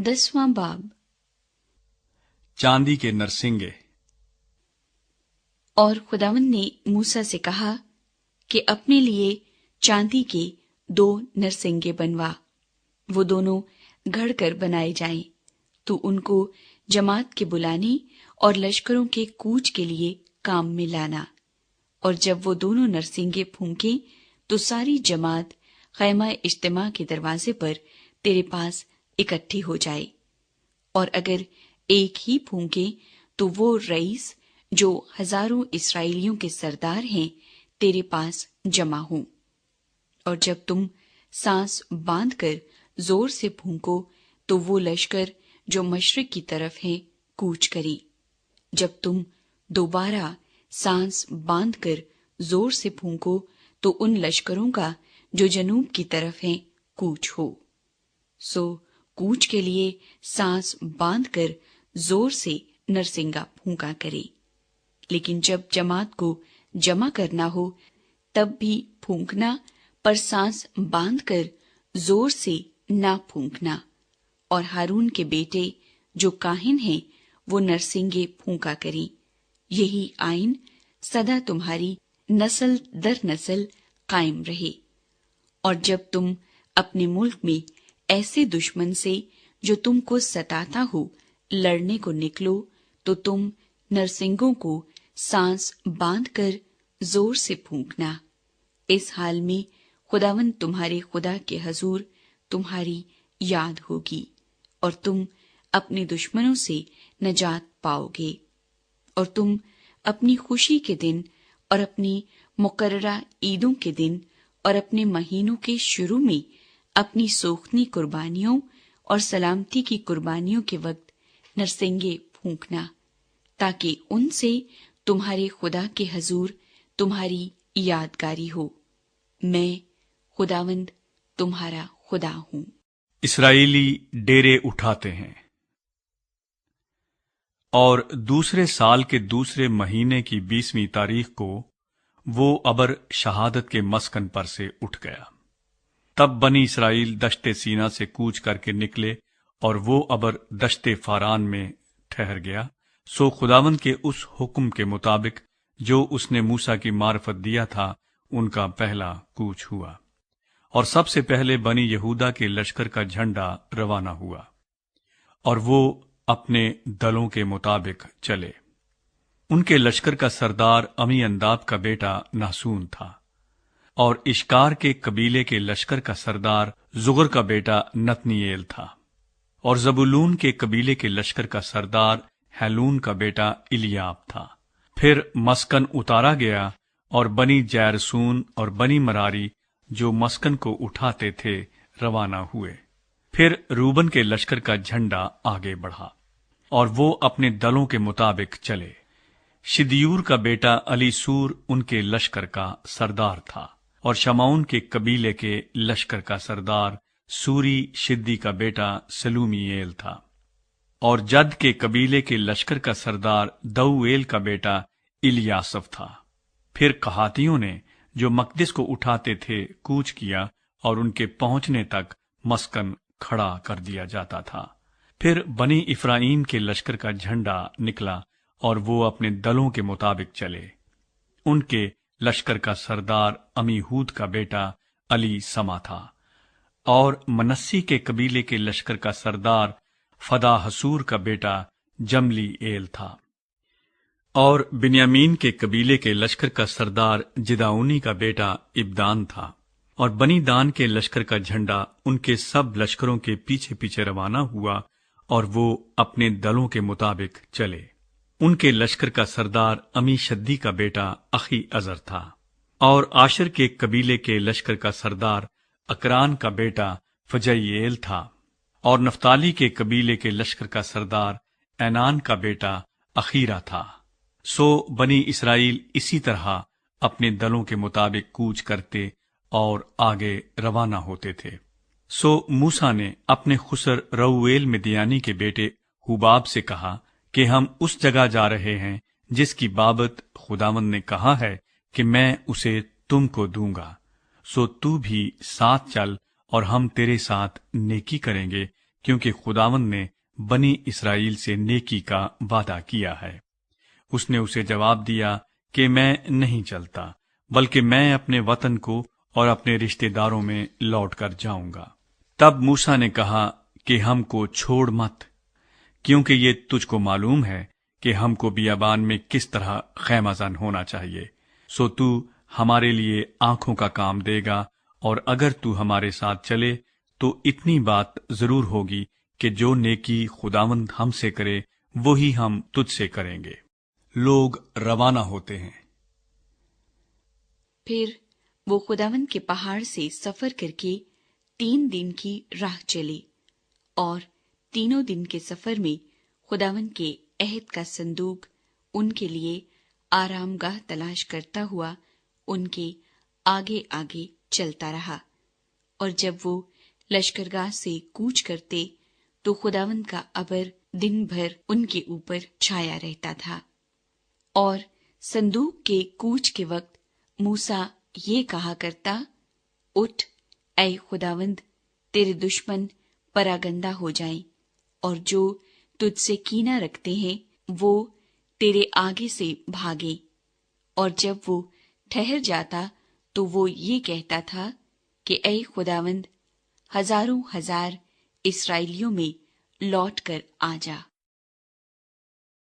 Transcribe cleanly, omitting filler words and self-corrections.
10वां बाब। चांदी के नरसिंगे। और खुदावंद ने मूसा से कहा कि अपने लिए चांदी के 2 नरसिंगे बनवा, वो दोनों घड़कर बनाए जाएं। तो उनको जमात के बुलाने और लश्करों के कूच के लिए काम में लाना। और जब वो दोनों नरसिंगे फूंके तो सारी जमात खैमा इज्तिमा के दरवाजे पर तेरे पास इकट्ठी हो जाए। और अगर एक ही फूंके तो वो रईस जो हजारों इस्राएलियों के सरदार हैं तेरे पास जमा हों। और जब तुम सांस बांधकर जोर से फूंको तो वो लश्कर जो मशरिक की तरफ है कूच करे। जब तुम दोबारा सांस बांधकर जोर से फूंको तो उन लश्करों का जो जनूब की तरफ है कूच हो। सो कूच के लिए सांस बांधकर जोर से नरसिंगा फूंका करे। लेकिन जब जमात को जमा करना हो तब भी फूंकना, पर सांस बांधकर जोर से ना फूंकना। और हारून के बेटे जो काहिन हैं वो नरसिंगे फूंका करें। यही आईन सदा तुम्हारी नस्ल दर नस्ल कायम रहे। और जब तुम अपने मुल्क में ऐसे दुश्मन से जो तुमको सताता हो लड़ने को निकलो तो तुम नरसिंगों को सांस बांधकर जोर से फूंकना। इस हाल में खुदावंद तुम्हारे खुदा के हजूर तुम्हारी याद होगी और तुम अपने दुश्मनों से नजात पाओगे। और तुम अपनी खुशी के दिन और अपनी मुकर्ररा ईदों के दिन और अपने महीनों के शुरू में अपनी सोखनी कुर्बानियों और सलामती की कुर्बानियों के वक्त नरसिंगे फूंकना, ताकि उनसे तुम्हारे खुदा के हजूर तुम्हारी यादगारी हो। मैं खुदावंद तुम्हारा खुदा हूं। इसराइली डेरे उठाते हैं। और दूसरे साल के दूसरे महीने की 20वीं तारीख को वो अबर शहादत के मस्कन पर से उठ गया। तब बनी इसराइल दश्ते सीना से कूच करके निकले और वो अबर दश्ते फारान में ठहर गया। सो खुदावंद के उस हुक्म के मुताबिक जो उसने मूसा की मार्फत दिया था उनका पहला कूच हुआ। और सबसे पहले बनी यहूदा के लश्कर का झंडा रवाना हुआ और वो अपने दलों के मुताबिक चले। उनके लश्कर का सरदार अमी अंदाब का बेटा नासून था। और इश्कार के कबीले के लश्कर का सरदार जुगर का बेटा नतनीएल था। और जबुलून के कबीले के लश्कर का सरदार हैलून का बेटा इलियाब था। फिर मस्कन उतारा गया और बनी जैरसून और बनी मरारी जो मस्कन को उठाते थे रवाना हुए। फिर रूबन के लश्कर का झंडा आगे बढ़ा और वो अपने दलों के मुताबिक चले। शिदयूर का बेटा अलीसूर उनके लश्कर का सरदार था। और शमाउन के कबीले के लश्कर का सरदार सूरी शिद्दी का बेटा सलूमीएल था। और जद के कबीले के लश्कर का सरदार दऊएल का बेटा इलियासफ था। फिर कहातियों ने जो मकदिस को उठाते थे कूच किया और उनके पहुंचने तक मस्कन खड़ा कर दिया जाता था। फिर बनी इफ्राइम के लश्कर का झंडा निकला और वो अपने दलों के मुताबिक चले। उनके लश्कर का सरदार अमीहूद का बेटा अली समा था। और मनस्सी के कबीले के लश्कर का सरदार फदा हसूर का बेटा जमली एल था। और बिन्यामीन के कबीले के लश्कर का सरदार जिदाउनी का बेटा इब्दान था। और बनी दान के लश्कर का झंडा उनके सब लश्करों के पीछे पीछे रवाना हुआ और वो अपने दलों के मुताबिक चले। उनके लश्कर का सरदार अमी शद्दी का बेटा अखी अजर था। और आशर के कबीले के लश्कर का सरदार अकरान का बेटा फजयेल था। और नफ्ताली के कबीले के लश्कर का सरदार ऐनान का बेटा अखीरा था। सो बनी इसराइल इसी तरह अपने दलों के मुताबिक कूच करते और आगे रवाना होते थे। सो मूसा ने अपने खुसर रऊएल मिद्यानी के बेटे हुबाब से कहा कि हम उस जगह जा रहे हैं जिसकी बाबत खुदावंद ने कहा है कि मैं उसे तुमको दूंगा। सो तू भी साथ चल और हम तेरे साथ नेकी करेंगे کیونکہ خداوند نے بنی اسرائیل سے نیکی کا وعدہ کیا ہے۔ اس نے اسے جواب دیا کہ میں نہیں چلتا، بلکہ میں اپنے وطن کو اور اپنے رشتہ داروں میں لوٹ کر جاؤں گا۔ تب موسیٰ نے کہا کہ ہم کو چھوڑ مت، کیونکہ یہ تجھ کو معلوم ہے کہ ہم کو بیابان میں کس طرح خیمہ زن ہونا چاہیے، سو تو ہمارے لیے آنکھوں کا کام دے گا، اور اگر تو ہمارے ساتھ چلے تو اتنی بات ضرور ہوگی کہ جو نیکی خداوند ہم سے کرے وہی ہم تجھ سے کریں گے۔ لوگ روانہ ہوتے ہیں۔ پھر وہ خداوند کے پہاڑ سے سفر کر کے 3 دن کی راہ چلے، اور تینوں دن کے سفر میں خداوند کے عہد کا صندوق ان کے لیے آرام گاہ تلاش کرتا ہوا ان کے آگے آگے چلتا رہا۔ اور جب وہ لشکرگاہ سے کوچ کرتے تو خداوند کا ابر دن بھر ان کے اوپر چھایا رہتا تھا۔ اور صندوق کے کوچ کے وقت موسیٰ یہ کہا کرتا، اٹھ اے خداوند، تیرے دشمن پراگندہ ہو جائیں، اور جو تجھ سے کینہ رکھتے ہیں وہ تیرے آگے سے بھاگیں۔ اور جب وہ ٹھہر جاتا تو وہ یہ کہتا تھا کہ اے خداوند، ہزاروں ہزار اسرائیلیوں میں لوٹ کر آ جا۔